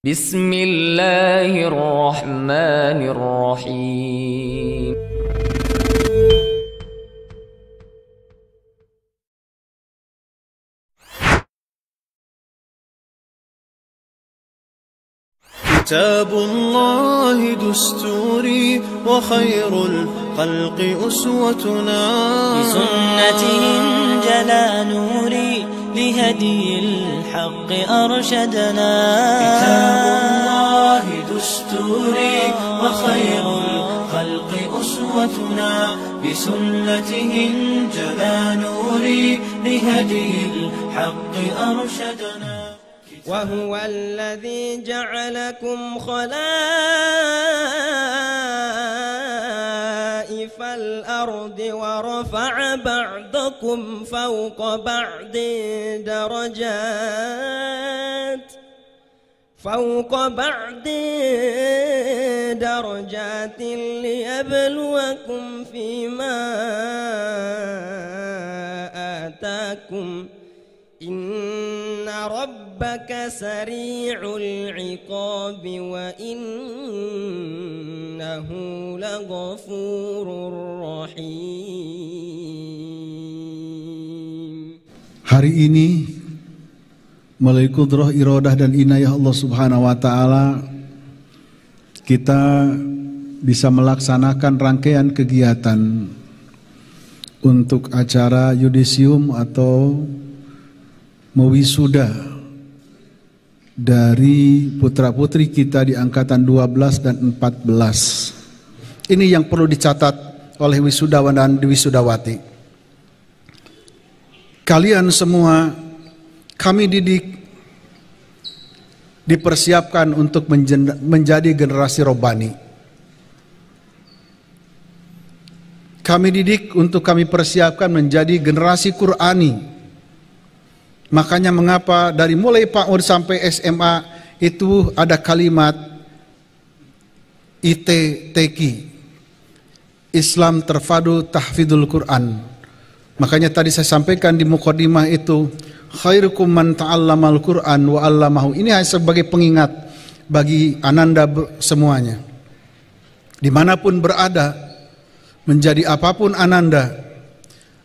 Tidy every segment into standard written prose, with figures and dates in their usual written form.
Bismillahirrahmanirrahim. كتاب الله دستوري وخير الخلق أسوتنا بسنته انجلى نوري لهدي الحق أرشدنا كتاب الله دستوري وخير الخلق أسوتنا بسنته انجلى نوري لهدي الحق أرشدنا وهو الذي جعلكم خلائف الأرض ورفع بعضكم فوق بعض درجات ليبلوكم فيما آتاكم إن ربك سريع العقاب وإنه لغفور رحيم. Hari ini melalui kudrah, iradah dan inayah Allah Subhanahu wa taala kita bisa melaksanakan rangkaian kegiatan untuk acara yudisium atau mewisuda dari putra-putri kita di angkatan 12 dan 14. Ini yang perlu dicatat oleh wisudawan dan wisudawati. Kalian semua kami didik, dipersiapkan untuk menjadi generasi robbani. Kami didik untuk kami persiapkan menjadi generasi Qur'ani. Makanya mengapa dari mulai PAUD sampai SMA itu ada kalimat ITTQ, Islam Terpadu Tahfidzul Quran. Makanya tadi saya sampaikan di mukadimah itu, khairukum man ta'allamal Quran wa 'allamahu. Ini hanya sebagai pengingat bagi ananda semuanya. Dimanapun berada, menjadi apapun ananda,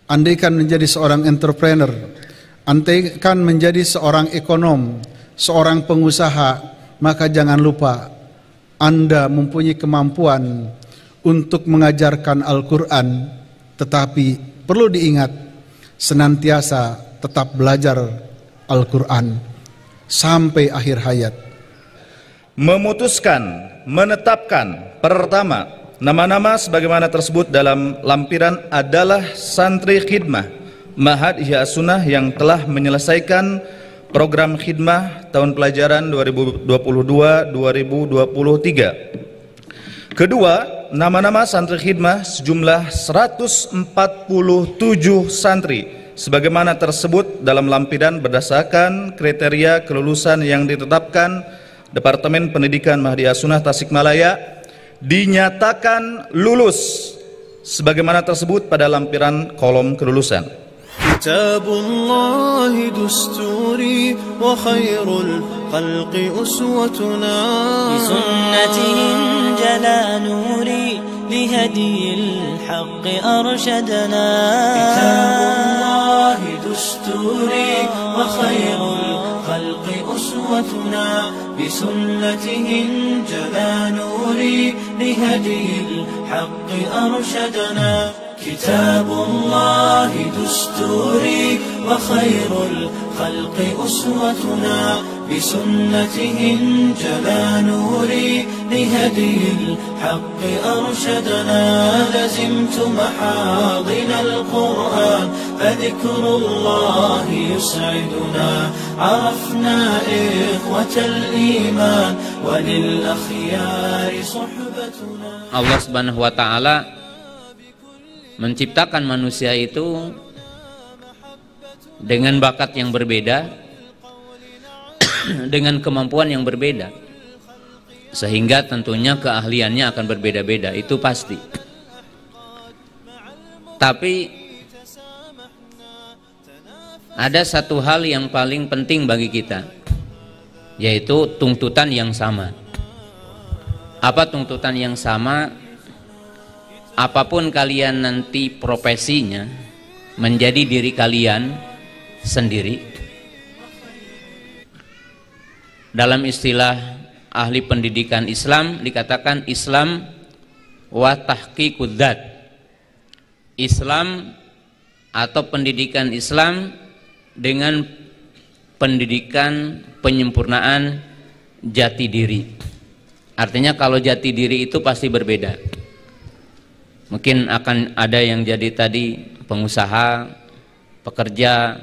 andaikan menjadi seorang entrepreneur, andaikan menjadi seorang ekonom, seorang pengusaha, maka jangan lupa Anda mempunyai kemampuan untuk mengajarkan Al-Quran, tetapi perlu diingat senantiasa tetap belajar Al-Quran sampai akhir hayat. Memutuskan, menetapkan pertama nama-nama sebagaimana tersebut dalam lampiran adalah santri khidmah Ma'had Ihya Sunnah yang telah menyelesaikan program khidmah tahun pelajaran 2022-2023. Kedua, nama-nama santri khidmah sejumlah 147 santri sebagaimana tersebut dalam lampiran berdasarkan kriteria kelulusan yang ditetapkan Departemen Pendidikan Ma'had Ihya Sunnah Tasikmalaya dinyatakan lulus sebagaimana tersebut pada lampiran kolom kelulusan. كتاب الله دستوري وخير الخلق أسوتنا بسنته انجلى نوري لهدي الحق أرشدنا كتاب الله دستوري وخير الخلق أسوتنا بسنته انجلى نوري لهدي الحق أرشدنا كتاب الله دستوري وخير الخلق أسوتنا بسنته انجلى نوري لهدي الحق أرشدنا لزمت محاضن القرآن فذكر الله يسعدنا عرفنا إخوة الإيمان وللأخيار صحبتنا. Allah Subhanahu wa taala menciptakan manusia itu dengan bakat yang berbeda, dengan kemampuan yang berbeda, sehingga tentunya keahliannya akan berbeda-beda, itu pasti. Tapi ada satu hal yang paling penting bagi kita, yaitu tuntutan yang sama. Apa tuntutan yang sama? Apapun kalian nanti profesinya, menjadi diri kalian sendiri. Dalam istilah ahli pendidikan Islam dikatakan Islam wa tahqiqud dzat. Islam atau pendidikan Islam dengan pendidikan penyempurnaan jati diri. Artinya kalau jati diri itu pasti berbeda. Mungkin akan ada yang jadi tadi pengusaha, pekerja,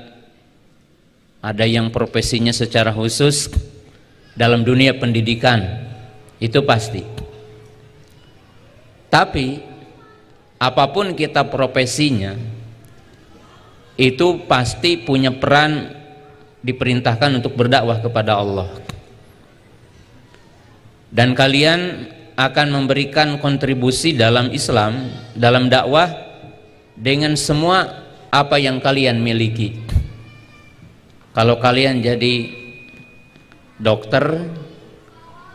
ada yang profesinya secara khusus dalam dunia pendidikan, itu pasti. Tapi apapun kita profesinya, itu pasti punya peran, diperintahkan untuk berdakwah kepada Allah. Dan kalian akan memberikan kontribusi dalam Islam, dalam dakwah, dengan semua apa yang kalian miliki. Kalau kalian jadi dokter,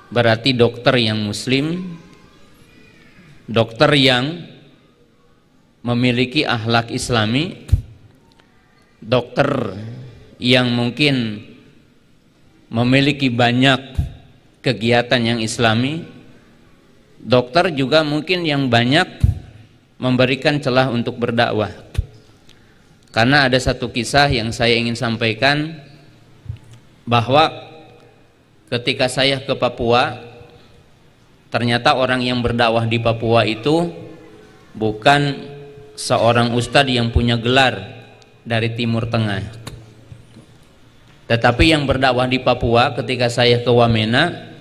berarti dokter yang muslim, dokter yang memiliki akhlak islami, dokter yang mungkin memiliki banyak kegiatan yang islami, dokter juga mungkin yang banyak memberikan celah untuk berdakwah. Karena ada satu kisah yang saya ingin sampaikan, bahwa ketika saya ke Papua, ternyata orang yang berdakwah di Papua itu bukan seorang ustadz yang punya gelar dari Timur Tengah, tetapi yang berdakwah di Papua ketika saya ke Wamena,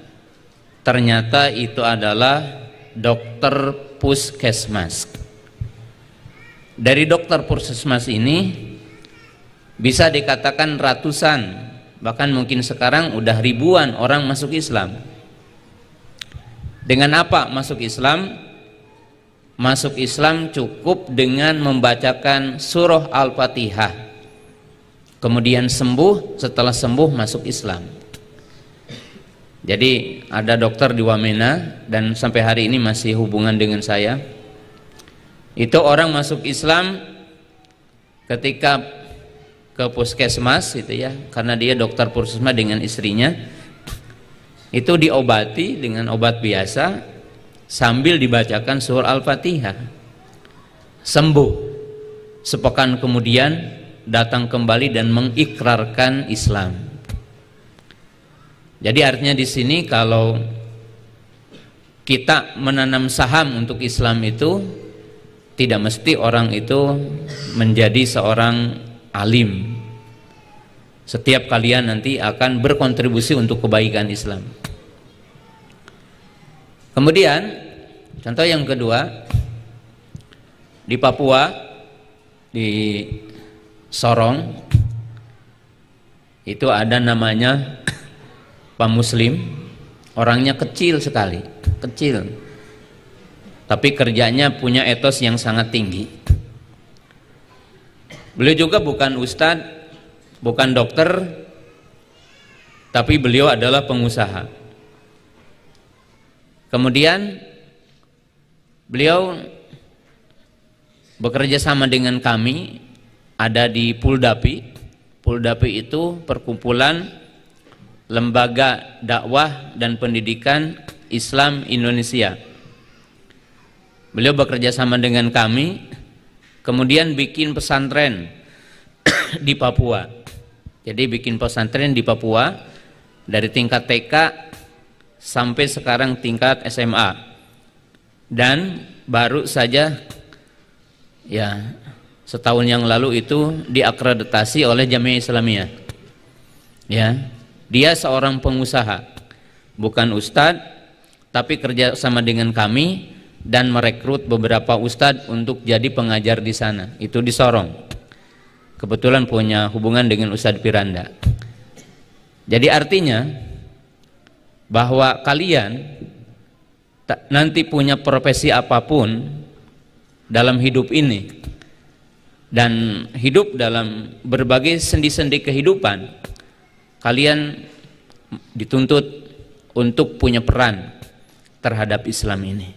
ternyata itu adalah dokter puskesmas. Dari dokter puskesmas ini bisa dikatakan ratusan, bahkan mungkin sekarang udah ribuan orang masuk Islam. Dengan apa masuk Islam? Masuk Islam cukup dengan membacakan surah Al-Fatihah, kemudian sembuh, setelah sembuh masuk Islam. Jadi ada dokter di Wamena dan sampai hari ini masih hubungan dengan saya. Itu orang masuk Islam ketika ke puskesmas itu ya, karena dia dokter puskesmas dengan istrinya. Itu diobati dengan obat biasa sambil dibacakan surah Al-Fatihah. Sembuh. Sepekan kemudian datang kembali dan mengikrarkan Islam. Jadi artinya di sini kalau kita menanam saham untuk Islam itu tidak mesti orang itu menjadi seorang alim. Setiap kalian nanti akan berkontribusi untuk kebaikan Islam. Kemudian contoh yang kedua, di Papua, di Sorong, itu ada namanya Pak Muslim. Orangnya kecil sekali, kecil, tapi kerjanya punya etos yang sangat tinggi. Beliau juga bukan ustadz, bukan dokter, tapi beliau adalah pengusaha. Kemudian beliau bekerja sama dengan kami, ada di Puldapi. Puldapi itu perkumpulan lembaga dakwah dan pendidikan Islam Indonesia. Beliau bekerja sama dengan kami, kemudian bikin pesantren di Papua. Jadi bikin pesantren di Papua dari tingkat TK sampai sekarang tingkat SMA. Dan baru saja ya setahun yang lalu itu diakreditasi oleh Jamiah Islamiyah. Ya, dia seorang pengusaha, bukan ustadz, tapi kerja sama dengan kami dan merekrut beberapa ustadz untuk jadi pengajar di sana. Itu di Sorong. Kebetulan punya hubungan dengan Ustadz Piranda. Jadi artinya bahwa kalian nanti punya profesi apapun dalam hidup ini dan hidup dalam berbagai sendi-sendi kehidupan, kalian dituntut untuk punya peran terhadap Islam ini.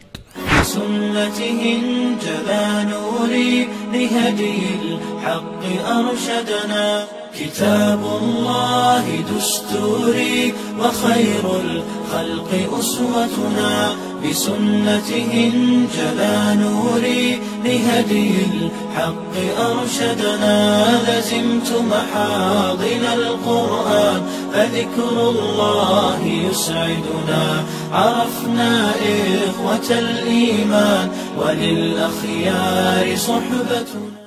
بسنته انجلى نوري لهدي الحق أرشدنا كتاب الله دستوري وخير الخلق أسوتنا بسنته انجلى نوري لهدي الحق أرشدنا لزمت محاضن القرآن فذكر الله يسعدنا عرفنا إخوة الإيمان وللأخيار صحبتنا